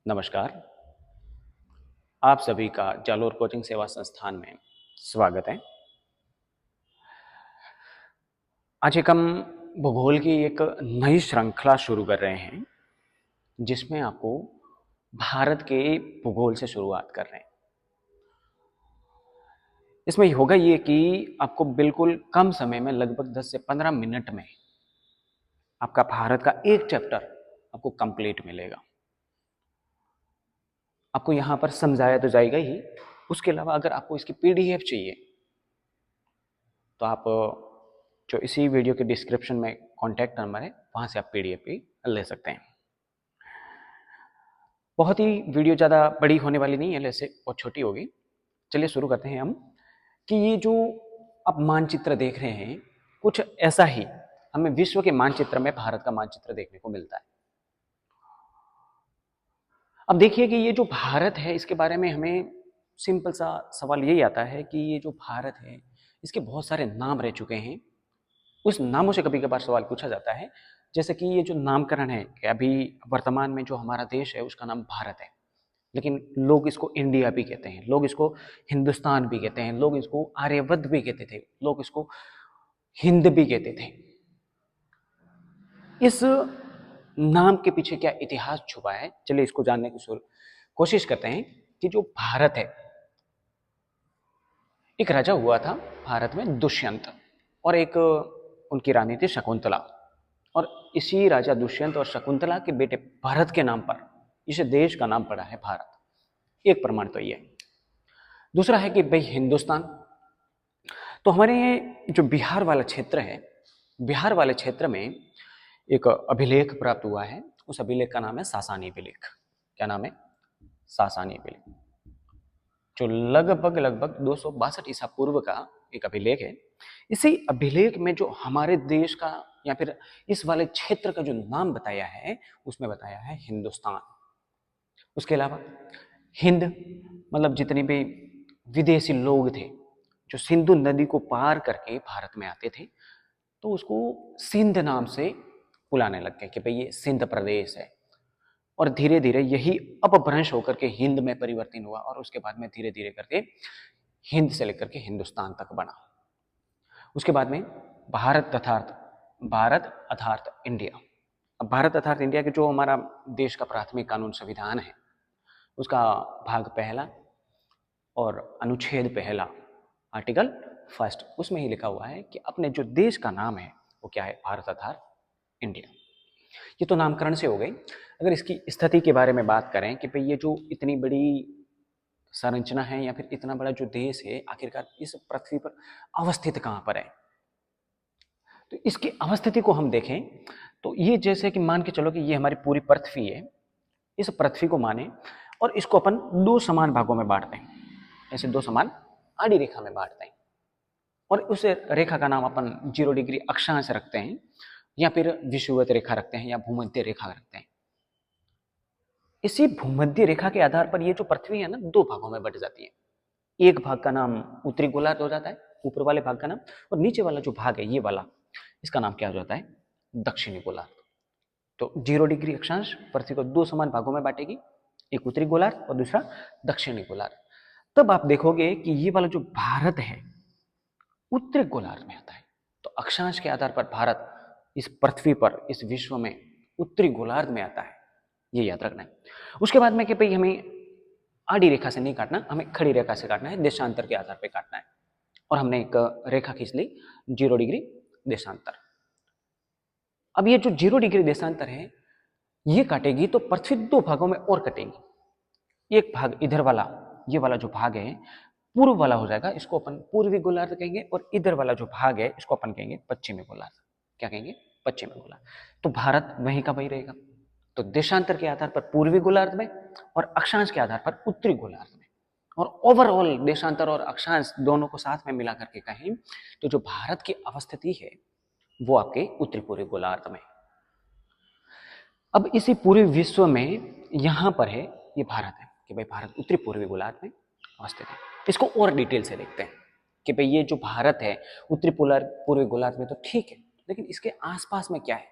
नमस्कार। आप सभी का जालोर कोचिंग सेवा संस्थान में स्वागत है। आज हम भूगोल की एक नई श्रृंखला शुरू कर रहे हैं, जिसमें आपको भारत के भूगोल से शुरुआत कर रहे हैं। इसमें होगा ये कि आपको बिल्कुल कम समय में लगभग 10 से 15 मिनट में आपका भारत का एक चैप्टर आपको कंप्लीट मिलेगा। आपको यहाँ पर समझाया तो जाएगा ही, उसके अलावा अगर आपको इसकी पीडीएफ चाहिए तो आप जो इसी वीडियो के डिस्क्रिप्शन में कॉन्टैक्ट नंबर है, वहां से आप पीडीएफ भी ले सकते हैं। बहुत ही वीडियो ज़्यादा बड़ी होने वाली नहीं है, ऐसे बहुत छोटी होगी। चलिए शुरू करते हैं हम कि ये जो आप मानचित्र देख रहे हैं, कुछ ऐसा ही हमें विश्व के मानचित्र में भारत का मानचित्र देखने को मिलता है। अब देखिए कि ये जो भारत है, इसके बारे में हमें सिंपल सा सवाल यही आता है कि ये जो भारत है, इसके बहुत सारे नाम रह चुके हैं। उस नामों से कभी कभार सवाल पूछा जाता है, जैसे कि ये जो नामकरण है कि अभी वर्तमान में जो हमारा देश है उसका नाम भारत है, लेकिन लोग इसको इंडिया भी कहते हैं, लोग इसको हिंदुस्तान भी कहते हैं, लोग इसको आर्यवत भी कहते थे, लोग इसको हिंद भी कहते थे। इस नाम के पीछे क्या इतिहास छुपा है, चलिए इसको जानने की कोशिश करते हैं कि जो भारत है, एक राजा हुआ था भारत में दुष्यंत, और एक उनकी रानी थी शकुंतला। और इसी राजा दुष्यंत और शकुंतला के बेटे भरत के नाम पर इस देश का नाम पड़ा है भारत। एक प्रमाण तो ये है। दूसरा है कि भाई हिंदुस्तान, तो हमारे जो बिहार वाला क्षेत्र है, बिहार वाले क्षेत्र में एक अभिलेख प्राप्त हुआ है। उस अभिलेख का नाम है सासानी अभिलेख। क्या नाम है? सासानी अभिलेख, जो लगभग लगभग 262 ईसा पूर्व का एक अभिलेख है। इसी अभिलेख में जो हमारे देश का या फिर इस वाले क्षेत्र का जो नाम बताया है, उसमें बताया है हिंदुस्तान। उसके अलावा हिंद मतलब जितने भी विदेशी लोग थे जो सिंधु नदी को पार करके भारत में आते थे, तो उसको सिंध नाम से बुलाने लग गए कि भाई ये सिंध प्रदेश है। और धीरे धीरे यही अपभ्रंश होकर के हिंद में परिवर्तन हुआ, और उसके बाद में धीरे धीरे करके हिंद से लेकर के हिंदुस्तान तक बना। उसके बाद में भारत अर्थात इंडिया। अब भारत अर्थात इंडिया के जो हमारा देश का प्राथमिक कानून संविधान है, उसका भाग पहला और अनुच्छेद पहला, आर्टिकल फर्स्ट, उसमें ही लिखा हुआ है कि अपने जो देश का नाम है वो क्या है? भारत अर्थात इंडिया। ये तो नामकरण से हो गई। अगर इसकी स्थिति के बारे में बात करें कि भाई ये जो इतनी बड़ी संरचना है या फिर इतना बड़ा जो देश है, आखिरकार इस पृथ्वी पर अवस्थित कहाँ पर है, तो इसकी अवस्थिति को हम देखें तो ये जैसे कि मान के चलो कि ये हमारी पूरी पृथ्वी है। इस पृथ्वी को माने और इसको अपन दो समान भागों में बांटते हैं, ऐसे दो समान आड़ी रेखा में बांटते हैं, और उस रेखा का नाम अपन 0 डिग्री अक्षांश रखते हैं, या फिर विषुवत रेखा रखते हैं, या भूमध्य रेखा रखते हैं। इसी भूमध्य रेखा के आधार पर ये जो पृथ्वी है ना, दो भागों में बट जाती है। एक भाग का नाम उत्तरी गोलार्ध हो जाता है, ऊपर वाले भाग का नाम, और नीचे वाला जो भाग है ये वाला, इसका नाम क्या हो जाता है? दक्षिणी गोलार्ध। तो 0 डिग्री अक्षांश पृथ्वी को दो समान भागों में बांटेगी, एक उत्तरी गोलार्ध और दूसरा दक्षिणी गोलार्ध। तब आप देखोगे कि ये वाला जो भारत है उत्तरी गोलार्ध में आता है। तो अक्षांश के आधार पर भारत इस पृथ्वी पर, इस विश्व में उत्तरी गोलार्ध में आता है, ये याद रखना है। उसके बाद में कि भाई हमें आड़ी रेखा से नहीं काटना, हमें खड़ी रेखा से काटना है, देशांतर के आधार पर काटना है। और हमने एक रेखा खींच ली 0 डिग्री देशांतर। अब ये जो 0 डिग्री देशांतर है, ये काटेगी तो पृथ्वी दो भागों में और कटेगी। एक भाग इधर वाला, ये वाला जो भाग है पूर्व वाला हो जाएगा, इसको अपन पूर्वी गोलार्ध कहेंगे, और इधर वाला जो भाग है इसको अपन कहेंगे पश्चिमी गोलार्ध। क्या कहेंगे? पश्चिमी गोलार्ध। तो भारत वहीं का वही रहेगा। तो देशांतर के आधार पर पूर्वी गोलार्ध में और अक्षांश के आधार पर उत्तरी गोलार्ध में। और ओवरऑल देशांतर और अक्षांश दोनों को साथ में मिला करके कहें तो जो भारत की अवस्थिति है वो आपके उत्तरी पूर्वी गोलार्ध में। अब इसी पूरे विश्व में यहां पर है ये भारत है कि भाई भारत उत्तरी पूर्वी गोलार्ध में अवस्थित है। इसको और डिटेल से देखते हैं कि भाई ये जो भारत है उत्तरी पूर्वी गोलार्ध में तो ठीक है, लेकिन इसके आसपास में क्या है?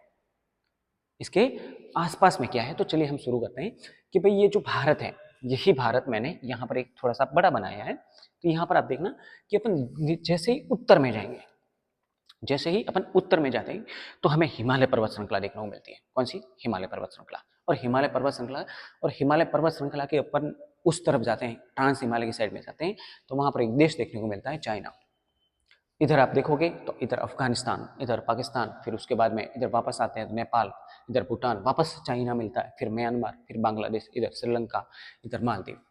इसके आसपास में क्या है। तो चलिए हम शुरू करते हैं कि भाई ये जो भारत है, यही भारत मैंने यहाँ पर एक थोड़ा सा बड़ा बनाया है। तो यहाँ पर आप देखना कि अपन जैसे ही उत्तर में जाएंगे, जैसे ही अपन उत्तर में जाते हैं तो हमें हिमालय पर्वत श्रृंखला देखने को मिलती है। कौन सी? हिमालय पर्वत श्रृंखला। और हिमालय पर्वत श्रृंखला के अपन उस तरफ जाते हैं, ट्रांस हिमालय की साइड में जाते हैं, तो वहां पर एक देश देखने को मिलता है, चाइना। इधर आप देखोगे तो इधर अफगानिस्तान, इधर पाकिस्तान, फिर उसके बाद में इधर वापस आते हैं तो नेपाल, इधर भूटान, वापस चाइना मिलता है, फिर म्यांमार, फिर बांग्लादेश, इधर श्रीलंका, इधर मालदीव।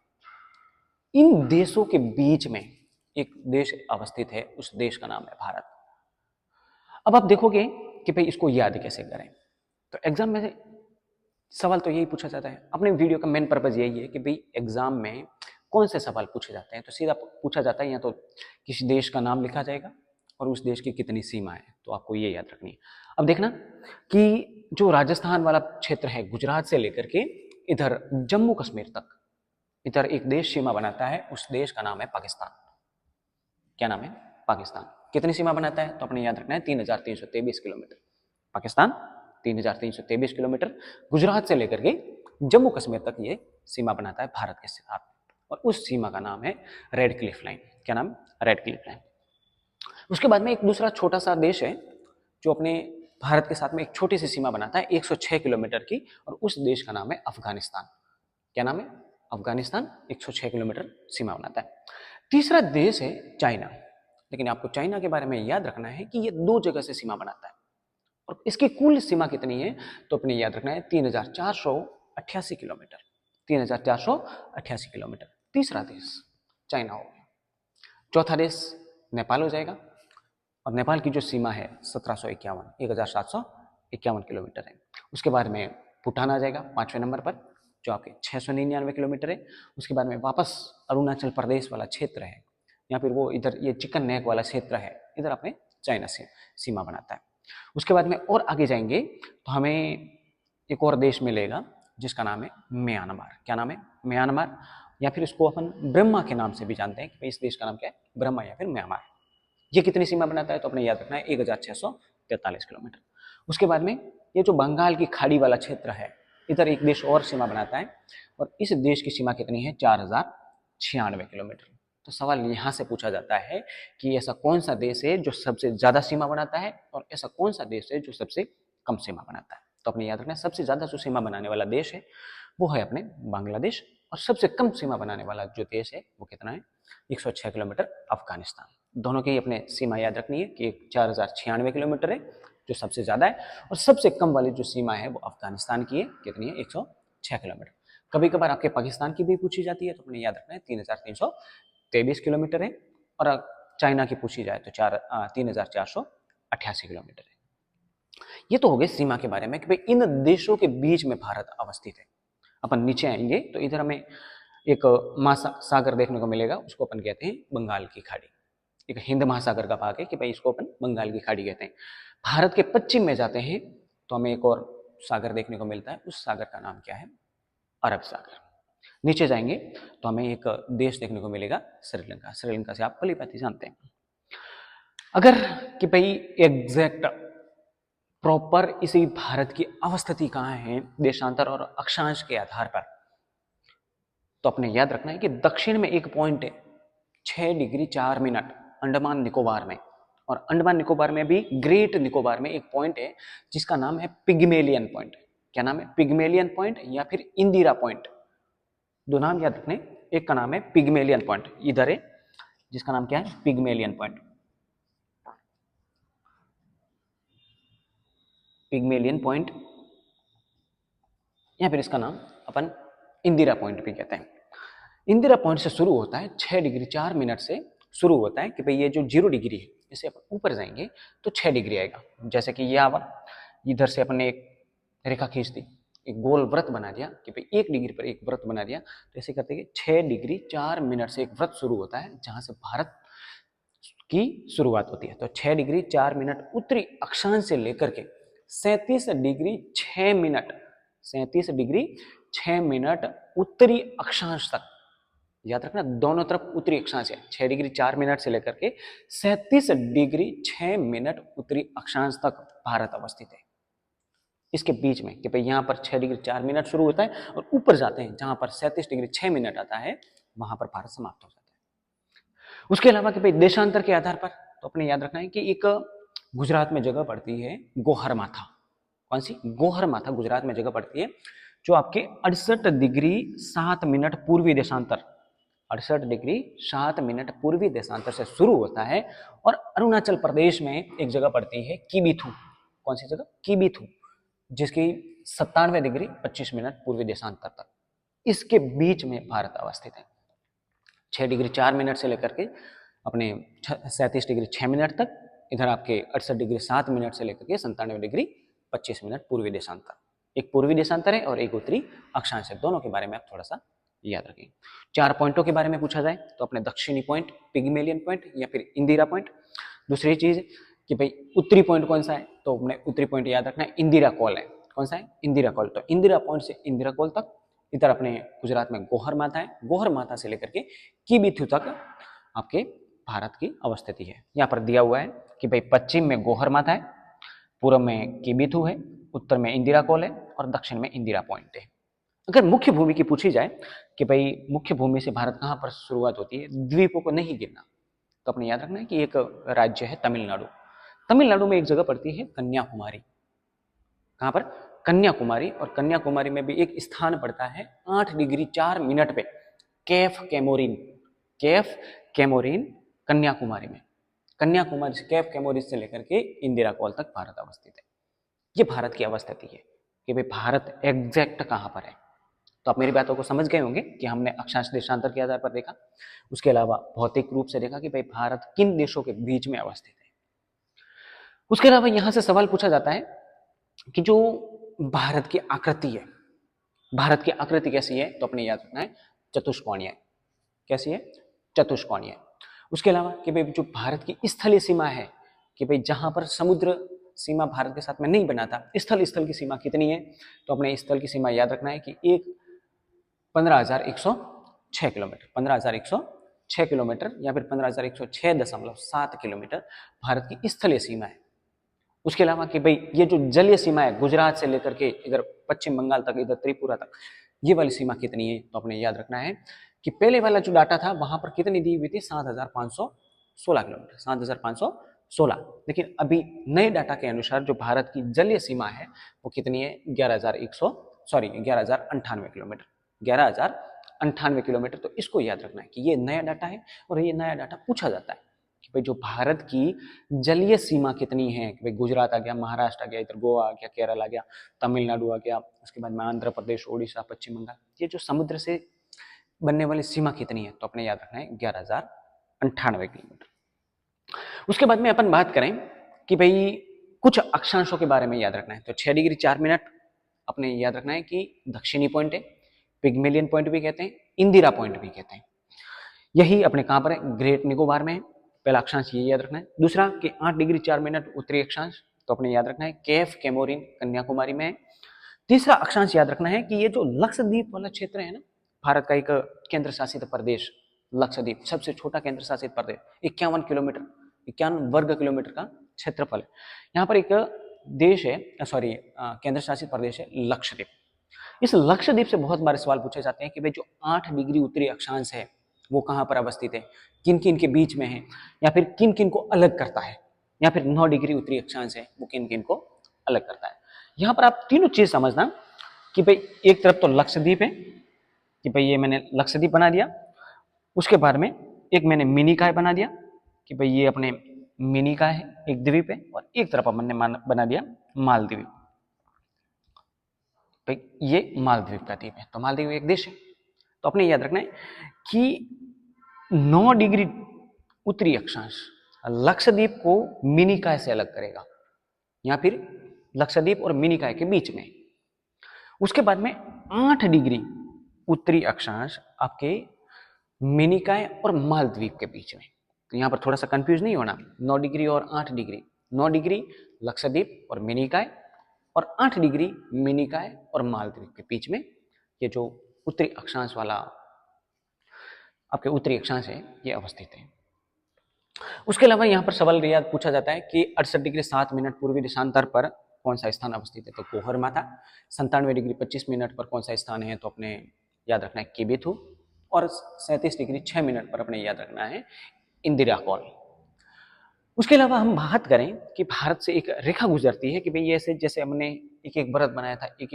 इन देशों के बीच में एक देश अवस्थित है, उस देश का नाम है भारत। अब आप देखोगे कि भाई इसको याद कैसे करें। तो एग्जाम में सवाल तो यही पूछा जाता है। अपने वीडियो का मेन पर्पज यही है कि भाई एग्जाम में कौन से सवाल पूछे जाते हैं। तो सीधा पूछा जाता है या तो किसी देश का नाम लिखा जाएगा और उस देश की कितनी सीमा है, तो आपको ये याद रखनी है। अब देखना कि जो राजस्थान वाला क्षेत्र है, गुजरात से लेकर के इधर जम्मू कश्मीर तक, इधर एक देश सीमा बनाता है, उस देश का नाम है पाकिस्तान। क्या नाम है? पाकिस्तान। कितनी सीमा बनाता है? तो अपने याद रखना है 3323 किलोमीटर। पाकिस्तान 3323 किलोमीटर गुजरात से लेकर के जम्मू कश्मीर तक ये सीमा बनाता है भारत के साथ, और उस सीमा का नाम है रेड क्लिफ लाइन। क्या नाम? Red Cliff line. उसके बाद में एक दूसरा छोटा सा देश है जो अपने भारत के साथ में एक छोटी सी सीमा बनाता है 106 किलोमीटर की, और उस देश का नाम है अफगानिस्तान। क्या नाम है? अफगानिस्तान 106 किलोमीटर सीमा बनाता है। तीसरा देश है चाइना। लेकिन आपको चाइना के बारे में याद रखना है कि ये 2 जगह से सीमा बनाता है, और इसकी कुल सीमा कितनी है तो अपने याद रखना है 3488 किलोमीटर। 3488 किलोमीटर तीसरा देश चाइना हो गया। चौथा देश नेपाल हो जाएगा, और नेपाल की जो सीमा है 1751 किलोमीटर है। उसके बाद में भूटान आ जाएगा 5वें नंबर पर, जो आपके 699 किलोमीटर है। उसके बाद में वापस अरुणाचल प्रदेश वाला क्षेत्र है, या फिर वो इधर ये चिकन नेक वाला क्षेत्र है, इधर अपने चाइना से सीमा बनाता है। उसके बाद में और आगे जाएंगे तो हमें एक और देश मिलेगा जिसका नाम है म्यांमार। क्या नाम है? म्यांमार, या फिर इसको अपन ब्रह्मा के नाम से भी जानते हैं कि इस देश का नाम क्या है? ब्रह्मा या फिर म्यांमार। ये कितनी सीमा बनाता है तो अपने याद रखना है 1643 किलोमीटर। उसके बाद में ये जो बंगाल की खाड़ी वाला क्षेत्र है, इधर एक देश और सीमा बनाता है, और इस देश की सीमा कितनी है? 4096 किलोमीटर। तो सवाल यहाँ से पूछा जाता है कि ऐसा कौन सा देश है जो सबसे ज्यादा सीमा बनाता है, और ऐसा कौन सा देश है जो सबसे कम सीमा बनाता है। तो अपने याद रखना है सबसे ज्यादा जो सीमा बनाने वाला देश है वो है अपने बांग्लादेश, और सबसे कम सीमा बनाने वाला जो देश है वो कितना है? 106 किलोमीटर अफगानिस्तान। दोनों की अपने सीमा याद रखनी है कि 4096 किलोमीटर है जो सबसे ज्यादा है, और सबसे कम वाली जो सीमा है वो अफगानिस्तान की है। कितनी है? 106 किलोमीटर। कभी कभार आपके पाकिस्तान की भी पूछी जाती है, तो अपने याद रखना है 3323 किलोमीटर है, और चाइना की पूछी जाए तो 3488 किलोमीटर है। ये तो हो गए सीमा के बारे में कि भाई इन देशों के बीच में भारत अवस्थित है। अपन नीचे आएंगे तो इधर हमें एक महासागर देखने को मिलेगा, उसको अपन कहते हैं बंगाल की खाड़ी। एक हिंद महासागर का भाग है कि भाई इसको अपन बंगाल की खाड़ी कहते हैं। भारत के पश्चिम में जाते हैं तो हमें एक और सागर देखने को मिलता है, उस सागर का नाम क्या है? अरब सागर। नीचे जाएंगे तो हमें एक देश देखने को मिलेगा श्रीलंका। श्रीलंका से आप भली भांति जानते हैं। अगर कि भाई एग्जैक्ट प्रॉपर इसी भारत की अवस्थिति कहाँ है देशांतर और अक्षांश के आधार पर, तो अपने याद रखना है कि दक्षिण में एक पॉइंट है 6 डिग्री 4 मिनट अंडमान निकोबार में, और अंडमान निकोबार में भी ग्रेट निकोबार में एक पॉइंट है जिसका नाम है पिग्मेलियन पॉइंट। क्या नाम है? पिग्मेलियन पॉइंट या फिर इंदिरा पॉइंट। दो नाम याद रखने, एक का नाम है पिग्मेलियन पॉइंट, इधर है, जिसका नाम क्या है? Pygmalion point. पिग्मेलियन पॉइंट, या फिर इसका नाम अपन इंदिरा पॉइंट भी कहते हैं। इंदिरा पॉइंट से शुरू होता है 6 डिग्री 4 मिनट से शुरू होता है कि भाई ये जो 0 डिग्री है इसे अपन ऊपर जाएंगे तो 6 डिग्री आएगा। जैसे कि ये आवा, इधर से अपन ने एक रेखा खींच दी, एक गोल व्रत बना दिया कि भाई 1 डिग्री पर एक व्रत बना दिया, तो ऐसे करते कि 6 डिग्री 4 मिनट से एक व्रत शुरू होता है जहां से भारत की शुरुआत होती है। तो 6 डिग्री 4 मिनट उत्तरी अक्षांश से लेकर के 37 डिग्री 6 मिनट, 37 डिग्री 6 मिनट उत्तरी अक्षांश तक। याद रखना दोनों तरफ उत्तरी अक्षांश है। 6 डिग्री 4 मिनट से लेकर के 37 डिग्री 6 मिनट उत्तरी अक्षांश तक भारत अवस्थित है। इसके बीच में कि भाई यहाँ पर 6 डिग्री 4 मिनट शुरू होता है और ऊपर जाते हैं जहाँ पर 37 डिग्री 6 मिनट आता है, वहां पर भारत समाप्त हो जाता है। उसके अलावा कि भाई देशांतर के आधार पर तो अपने याद रखना है कि एक गुजरात में जगह पड़ती है गोहर माथा। कौन सी? गोहर माथा गुजरात में जगह पड़ती है, जो आपके 68 डिग्री 7 मिनट पूर्वी देशांतर, 68 डिग्री 7 मिनट पूर्वी देशांतर से शुरू होता है और अरुणाचल प्रदेश में एक जगह पड़ती है कीबीथू। कौन सी जगह? कीबीथू, जिसकी 97 डिग्री 25 मिनट पूर्वी देशांतर तक, इसके बीच में भारत अवस्थित है। 6 डिग्री 4 मिनट से लेकर के अपने 37 डिग्री 6 मिनट तक, इधर आपके 68 डिग्री 7 मिनट से लेकर के 97 डिग्री 25 मिनट पूर्वी देशांतर। एक पूर्वी देशांतर है और एक उत्तरी अक्षांश है, दोनों के बारे में आप थोड़ा सा याद रखें। 4 पॉइंटों के बारे में पूछा जाए तो अपने दक्षिणी पॉइंट, पिग्मेलियन पॉइंट या फिर इंदिरा पॉइंट। दूसरी चीज कि भाई उत्तरी पॉइंट कौन सा है, तो अपने उत्तरी पॉइंट याद रखना है इंदिरा कॉल है। कौन सा है? इंदिरा कॉल। तो इंदिरा पॉइंट से इंदिरा कॉल तक, इधर अपने गुजरात में गोहर माथा है, गोहर माथा से लेकर के कीबीथू तक आपके भारत की अवस्थिति है। यहाँ पर दिया हुआ है कि भाई पश्चिम में गोहर माथा है, पूर्व में कीबीथू है, उत्तर में इंदिरा कॉल है और दक्षिण में इंदिरा पॉइंट है। अगर मुख्य भूमि की पूछी जाए कि भाई मुख्य भूमि से भारत कहाँ पर शुरुआत होती है, द्वीपों को नहीं गिनना, तो अपने याद रखना है कि एक राज्य है तमिलनाडु। तमिलनाडु में एक जगह पड़ती है कन्याकुमारी। कहाँ पर? कन्याकुमारी। और कन्याकुमारी में भी एक स्थान पड़ता है 8 डिग्री 4 मिनट पे, केफ कैमोरिन। केफ कैमोरिन कन्याकुमारी में। कन्याकुमारी से, केफ कैमोरिन से लेकर के इंदिरा कॉल तक भारत अवस्थित है। ये भारत की अवस्थिति है कि भाई भारत एग्जैक्ट कहाँ पर है। तो आप मेरी बातों को समझ गए होंगे कि हमने अक्षांश देशांतर के आधार पर देखा, उसके अलावा भौतिक रूप से देखा कि भाई भारत किन देशों के बीच में अवस्थित है। उसके अलावा यहां से सवाल पूछा जाता है कि जो भारत की आकृति है, भारत की आकृति कैसी है, तो अपने याद रखना है चतुष्कोणीय। कैसी है? चतुष्कोणीय। उसके अलावा कि भाई जो भारत की स्थलीय सीमा है, कि भाई जहां पर समुद्र सीमा भारत के साथ में नहीं बनाता, स्थल की सीमा कितनी है, तो अपने स्थल की सीमा याद रखना है कि एक 15,106 किलोमीटर, 15,106 किलोमीटर या फिर 15,106.7 किलोमीटर भारत की स्थलीय सीमा है। उसके अलावा कि भाई ये जो जलीय सीमा है, गुजरात से लेकर के इधर पश्चिम बंगाल तक, इधर त्रिपुरा तक, ये वाली सीमा कितनी है, तो अपने याद रखना है कि पहले वाला जो डाटा था वहां पर कितनी दी हुई थी, 7,516 किलोमीटर, 7,516। लेकिन अभी नए डाटा के अनुसार जो भारत की जलीय सीमा है वो कितनी है, 11,098 किलोमीटर, 11,098 किलोमीटर। तो इसको याद रखना है कि ये नया डाटा है और ये नया डाटा पूछा जाता है कि भाई जो भारत की जलीय सीमा कितनी है, कि भाई गुजरात आ गया, महाराष्ट्र आ गया, इधर गोवा आ गया, केरल आ गया, तमिलनाडु आ गया, उसके बाद में आंध्र प्रदेश, ओडिशा, पश्चिम बंगाल, ये जो समुद्र से बनने वाली सीमा कितनी है, तो अपने याद रखना है 11,098 किलोमीटर। उसके बाद में अपन बात करें कि भाई कुछ अक्षांशों के बारे में याद रखना है, तो 6 डिग्री 4 मिनट अपने याद रखना है कि दक्षिणी पॉइंट है, पिग्मेलियन पॉइंट भी कहते हैं, इंदिरा पॉइंट भी कहते हैं। यही अपने कहां पर है, ग्रेट निकोबार में है। पहला अक्षांश ये याद रखना है। दूसरा कि 8 डिग्री 4 मिनट उत्तरी अक्षांश, तो अपने याद रखना है केफ कैमोरिन कन्याकुमारी में है। तीसरा अक्षांश याद रखना है कि ये जो लक्षद्वीप वाला क्षेत्र है ना, भारत का एक केंद्र शासित प्रदेश लक्षद्वीप, सबसे छोटा केंद्र शासित प्रदेश, 51 किलोमीटर, 51 वर्ग किलोमीटर का क्षेत्रफल है। यहाँ पर एक देश है, सॉरी केंद्र शासित प्रदेश है लक्षद्वीप। इस लक्षद्वीप से बहुत बार सवाल पूछे जाते हैं कि भाई जो 8 डिग्री उत्तरी अक्षांश है वो कहाँ पर अवस्थित है, किन किन के बीच में है, या फिर किन किन को अलग करता है, या फिर 9 डिग्री उत्तरी अक्षांश है वो किन किन को अलग करता है। यहाँ पर आप तीनों चीज समझना कि भाई एक तरफ तो लक्षद्वीप है, कि भाई ये मैंने लक्षद्वीप बना दिया, उसके बाद में एक मैंने मिनिकाय बना दिया कि भाई ये अपने मिनिकाय है, एक द्वीप है, और एक तरफ हमने बना दिया मालदीव। भाई ये मालदीव का द्वीप है, तो मालदीव एक देश है। तो अपने याद रखना है कि 9 डिग्री उत्तरी अक्षांश लक्षद्वीप को मिनिकाय से अलग करेगा, या फिर लक्षद्वीप और मिनिकाय के बीच में। उसके बाद में 8 डिग्री उत्तरी अक्षांश आपके मिनिकाय और मालदीव के बीच में। तो यहां पर थोड़ा सा कंफ्यूज नहीं होना, 9 डिग्री और 8 डिग्री, 9 डिग्री लक्षद्वीप और मिनिकाय, और 8 डिग्री मिनिकाय और मालदीव के बीच में ये जो उत्तरी अक्षांश वाला आपके उत्तरी अक्षांश है ये अवस्थित है। उसके अलावा यहाँ पर सवाल याद पूछा जाता है कि 68 डिग्री 7 मिनट पूर्वी देशांतर पर कौन सा स्थान अवस्थित है, तो गोहर माथा। 97 डिग्री 25 मिनट पर कौन सा स्थान है, तो अपने याद रखना है केबेथु। और 37 डिग्री 6 मिनट पर अपने याद रखना है इंदिरा कॉल। उसके अलावा हम बात करें कि भारत से एक रेखा गुजरती है कि भाई ऐसे जैसे हमने एक एक व्रत बनाया था, एक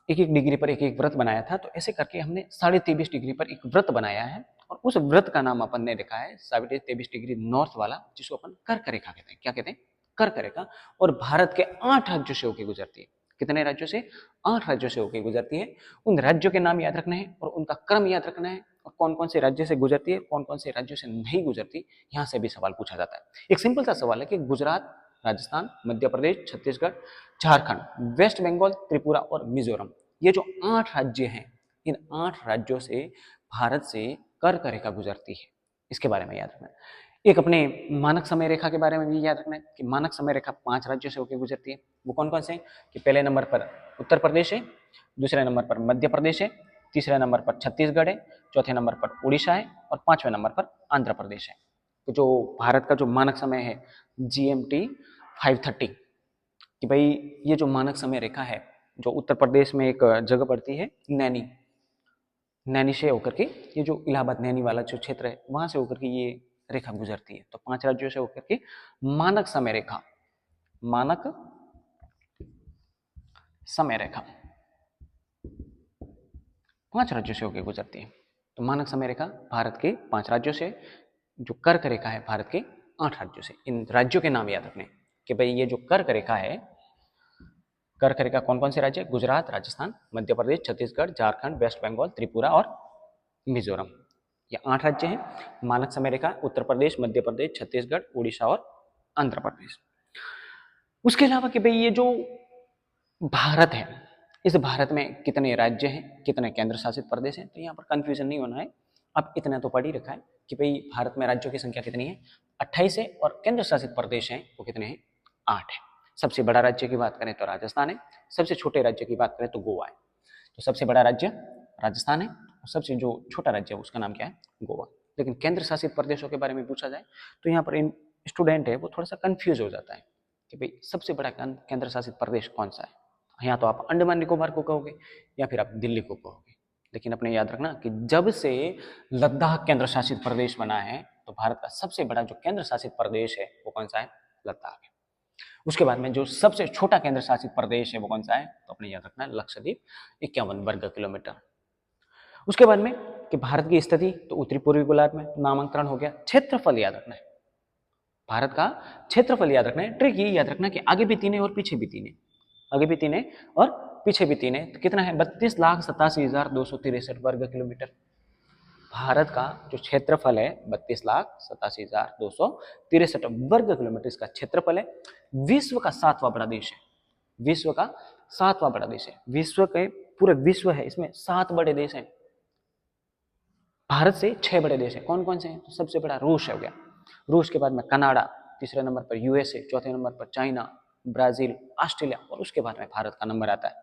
एक डिग्री पर एक एक व्रत बनाया था, तो ऐसे करके हमने 23.5 डिग्री पर एक व्रत बनाया है। और उस व्रत का नाम अपन ने रखा है 23.5 डिग्री नॉर्थ वाला, जिसको अपन कर्क रेखा कहते हैं। क्या कहते हैं? कर्क रेखा। और भारत के 8 राज्यों से होकर गुजरती है। कितने राज्यों से? 8 राज्यों से होकर गुजरती है। उन राज्यों के नाम याद रखना है और उनका क्रम याद रखना है, और कौन कौन से राज्य से गुजरती है, कौन कौन से राज्यों से नहीं गुजरती, यहाँ से भी सवाल पूछा जाता है। एक सिंपल सा सवाल है कि गुजरात, राजस्थान, मध्य प्रदेश, छत्तीसगढ़, झारखंड, वेस्ट बंगाल, त्रिपुरा और मिजोरम, ये जो 8 राज्य हैं, इन 8 राज्यों से भारत से कर्क रेखा गुजरती है। इसके बारे में याद रखना है। एक अपने मानक समय रेखा के बारे में भी याद रखना है कि मानक समय रेखा 5 राज्यों से होकर गुजरती है। वो कौन कौन से हैं? कि पहले नंबर पर उत्तर प्रदेश है, दूसरे नंबर पर मध्य प्रदेश है, तीसरे नंबर पर छत्तीसगढ़ है, चौथे नंबर पर उड़ीसा है और 5वें नंबर पर आंध्र प्रदेश है। तो जो भारत का जो मानक समय है GMT 5:30, कि भाई ये जो मानक समय रेखा है, जो उत्तर प्रदेश में एक जगह पड़ती है नैनी, नैनी से होकर के ये जो इलाहाबाद नैनी वाला जो क्षेत्र है, वहां से होकर के ये रेखा गुजरती है। तो 5 राज्यों से होकर के मानक समय रेखा, मानक समय रेखा 5 राज्यों से होकर गुजरती है। तो मानक समय रेखा भारत के 5 राज्यों से, जो कर्क रेखा है भारत के 8 राज्यों से। इन राज्यों के नाम याद रखने कि भाई ये जो कर्क रेखा है, कर्क रेखा कौन कौन से राज्य? गुजरात, राजस्थान, मध्य प्रदेश, छत्तीसगढ़, झारखंड, वेस्ट बंगाल, त्रिपुरा और मिजोरम। ये 8 राज्य हैं। मानक समय रेखा उत्तर प्रदेश, मध्य प्रदेश, छत्तीसगढ़, उड़ीसा और आंध्र प्रदेश। उसके अलावा कि भाई ये जो भारत है, इस भारत में कितने राज्य हैं, कितने केंद्र शासित प्रदेश हैं, तो यहाँ पर कंफ्यूजन नहीं होना है। अब इतना तो पढ़ ही रखा है कि भाई भारत में राज्यों की संख्या कितनी है? 28 है। और केंद्र शासित प्रदेश हैं वो कितने हैं? 8 है। सबसे बड़ा राज्य की बात करें तो राजस्थान है, सबसे छोटे राज्य की बात करें तो गोवा है। तो सबसे बड़ा राज्य राजस्थान है और सबसे जो छोटा राज्य है उसका नाम क्या है? गोवा। लेकिन केंद्र शासित प्रदेशों के बारे में पूछा जाए तो यहाँ पर इन स्टूडेंट है वो थोड़ा सा कंफ्यूज हो जाता है कि भाई सबसे बड़ा केंद्र शासित प्रदेश कौन सा है। यहाँ तो आप अंडमान निकोबार को कहोगे या फिर आप दिल्ली को कहोगे। लेकिन अपने याद रखना कि जब से लद्दाख केंद्र शासित प्रदेश बना है तो भारत का सबसे बड़ा जो केंद्र शासित प्रदेश है वो कौन सा है? लद्दाख है। उसके बाद में जो सबसे छोटा केंद्र शासित प्रदेश है वो कौन सा है? तो अपने याद रखना है लक्षद्वीप, 51 वर्ग किलोमीटर। उसके बाद में कि भारत की स्थिति तो उत्तरी पूर्वी गोलार्ध में नामांतरण हो गया। क्षेत्रफल याद रखना है, भारत का क्षेत्रफल याद रखना है। ट्रिक ये याद रखना है कि आगे भी 3 है और पीछे भी 3 है, आगे भी 3 है और पीछे भी 3 है। तो कितना है? 32,87,263 वर्ग किलोमीटर। भारत का जो क्षेत्रफल है 32,87,263 वर्ग किलोमीटर इसका क्षेत्रफल है। विश्व का 7वां बड़ा देश है, विश्व का 7वां बड़ा देश है। विश्व के पूरे विश्व है इसमें 7 बड़े देश हैं। भारत से 6 बड़े देश हैं। कौन कौन से हैं? तो सबसे बड़ा रूस हो गया, रूस के बाद में कनाडा, तीसरे नंबर पर USA, चौथे नंबर पर चाइना, ब्राजील, ऑस्ट्रेलिया और उसके बाद में भारत का नंबर आता है।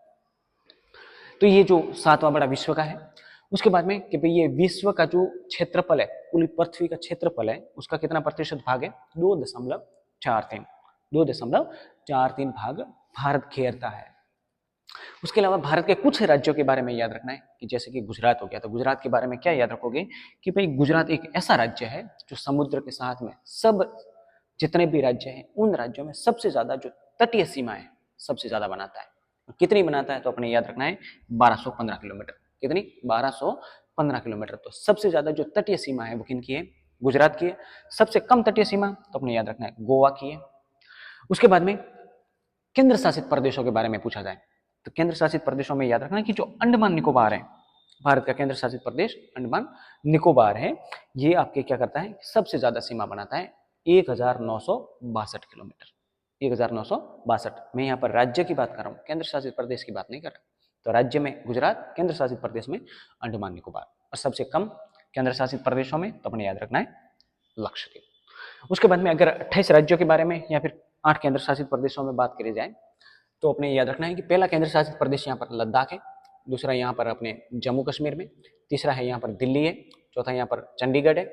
तो ये जो 7वां बड़ा विश्व का है। उसके बाद में कि भाई ये विश्व का जो क्षेत्रफल है, पूरी पृथ्वी का क्षेत्रफल है, उसका कितना प्रतिशत भाग है? 2.43, 2.43 भाग भारत घेरता है। उसके अलावा भारत के कुछ राज्यों के बारे में याद रखना है कि जैसे कि गुजरात हो गया, तो गुजरात के बारे में क्या याद रखोगे कि भाई गुजरात एक ऐसा राज्य है जो समुद्र के साथ में सब जितने भी राज्य हैं उन राज्यों में सबसे ज्यादा जो तटीय सीमा है सबसे ज्यादा बनाता है। कितनी बनाता है? तो अपने याद रखना है 1215 किलोमीटर। कितनी? 1215 किलोमीटर। तो सबसे ज्यादा जो तटीय सीमा है वो किनकी है? गुजरात की है। सबसे कम तटीय सीमा तो अपने याद रखना है गोवा की है। उसके बाद में केंद्र शासित प्रदेशों के बारे में पूछा जाए तो केंद्र शासित प्रदेशों में याद रखना कि जो अंडमान निकोबार है, भारत का केंद्र शासित प्रदेश अंडमान निकोबार है, ये आपके क्या करता है? सबसे ज्यादा सीमा बनाता है 1962 किलोमीटर, 1962। मैं यहाँ पर राज्य की बात कर रहा हूँ, केंद्र शासित प्रदेश की बात नहीं कर रहा। तो राज्य में गुजरात, केंद्र शासित प्रदेश में अंडमान निकोबार। और सबसे कम केंद्र शासित प्रदेशों में तो अपने याद रखना है लक्षद्वीप। उसके बाद में अगर 28 राज्यों के बारे में या फिर 8 केंद्र शासित प्रदेशों में बात करी जाए तो अपने याद रखना है कि पहला केंद्र शासित प्रदेश यहाँ पर लद्दाख है, दूसरा यहाँ पर अपने जम्मू कश्मीर में, तीसरा है यहाँ पर दिल्ली है, चौथा यहाँ पर चंडीगढ़ है,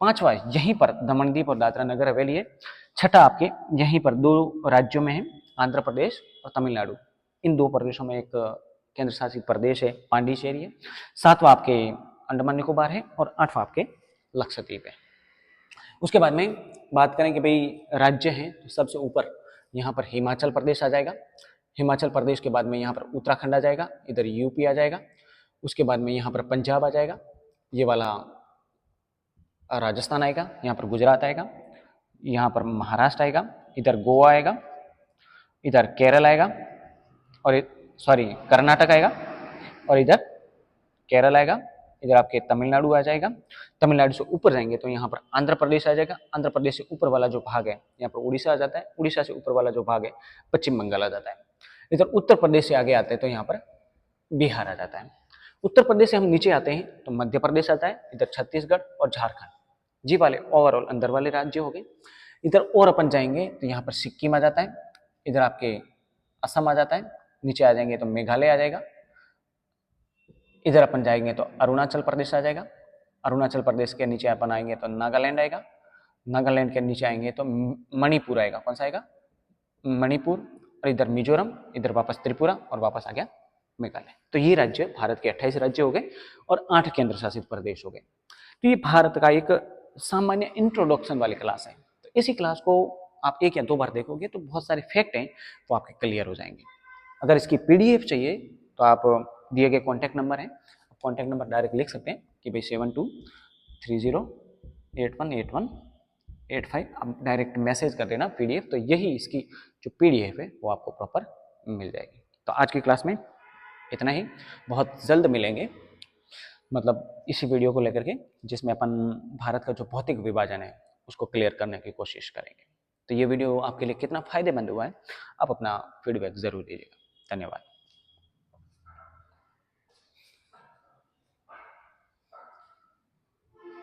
पांचवा यहीं पर दमन दीव और दादरा नगर हवेली है। छठा आपके यहीं पर दो राज्यों में है, आंध्र प्रदेश और तमिलनाडु। इन दो प्रदेशों में एक केंद्र शासित प्रदेश है, पांडिचेरी है। सातवां आपके अंडमान निकोबार है और आठवां आपके लक्षद्वीप है। उसके बाद में बात करें कि भाई राज्य हैं, तो सबसे ऊपर यहाँ पर हिमाचल प्रदेश आ जाएगा। हिमाचल प्रदेश के बाद में यहाँ पर उत्तराखंड आ जाएगा, इधर यूपी आ जाएगा। उसके बाद में यहाँ पर पंजाब आ जाएगा, ये वाला राजस्थान आएगा, यहाँ पर गुजरात आएगा, यहाँ पर महाराष्ट्र आएगा, इधर गोवा आएगा, इधर केरल आएगा और सॉरी कर्नाटक आएगा और इधर केरल आएगा, इधर आपके तमिलनाडु आ जाएगा। तमिलनाडु से ऊपर जाएंगे तो यहाँ पर आंध्र प्रदेश आ जाएगा। आंध्र प्रदेश से ऊपर वाला जो भाग है यहाँ पर उड़ीसा आ जाता है। उड़ीसा से ऊपर वाला जो भाग है पश्चिम बंगाल आ जाता है। इधर उत्तर प्रदेश से आगे आते हैं तो यहाँ पर बिहार आ जाता है। उत्तर प्रदेश से हम नीचे आते हैं तो मध्य प्रदेश आता है, इधर छत्तीसगढ़ और झारखंड, जी वाले ओवरऑल अंदर वाले राज्य हो गए। इधर और अपन जाएंगे तो यहाँ पर सिक्किम आ जाता है, इधर आपके असम आ जाता है, नीचे आ जाएंगे तो मेघालय आ जाएगा, इधर अपन जाएंगे तो अरुणाचल प्रदेश आ जाएगा, अरुणाचल प्रदेश के नीचे अपन आएंगे तो नागालैंड आएगा, नागालैंड के नीचे आएंगे तो मणिपुर आएगा। कौन सा आएगा? मणिपुर। और इधर मिजोरम, इधर वापस त्रिपुरा और वापस आ गया मेघालय। तो ये राज्य भारत के 28 राज्य हो गए और 8 केंद्र शासित प्रदेश हो गए। तो ये भारत का एक सामान्य इंट्रोडक्शन वाली क्लास है। तो इसी क्लास को आप 1 या 2 बार देखोगे तो बहुत सारे फैक्ट हैं वो आपके क्लियर हो जाएंगे। अगर इसकी पीडीएफ चाहिए तो आप दिए गए कॉन्टैक्ट नंबर है, कॉन्टैक्ट नंबर डायरेक्ट लिख सकते हैं कि भाई 7230818185, आप डायरेक्ट मैसेज कर देना पीडीएफ, तो यही इसकी जो पीडीएफ है वो आपको प्रॉपर मिल जाएगी। तो आज की क्लास में इतना ही, बहुत जल्द मिलेंगे मतलब इसी वीडियो को लेकर के, जिसमें अपन भारत का जो भौतिक विभाजन है उसको क्लियर करने की कोशिश करेंगे। तो ये वीडियो आपके लिए कितना फायदेमंद हुआ है आप अपना फीडबैक जरूर दीजिएगा। धन्यवाद।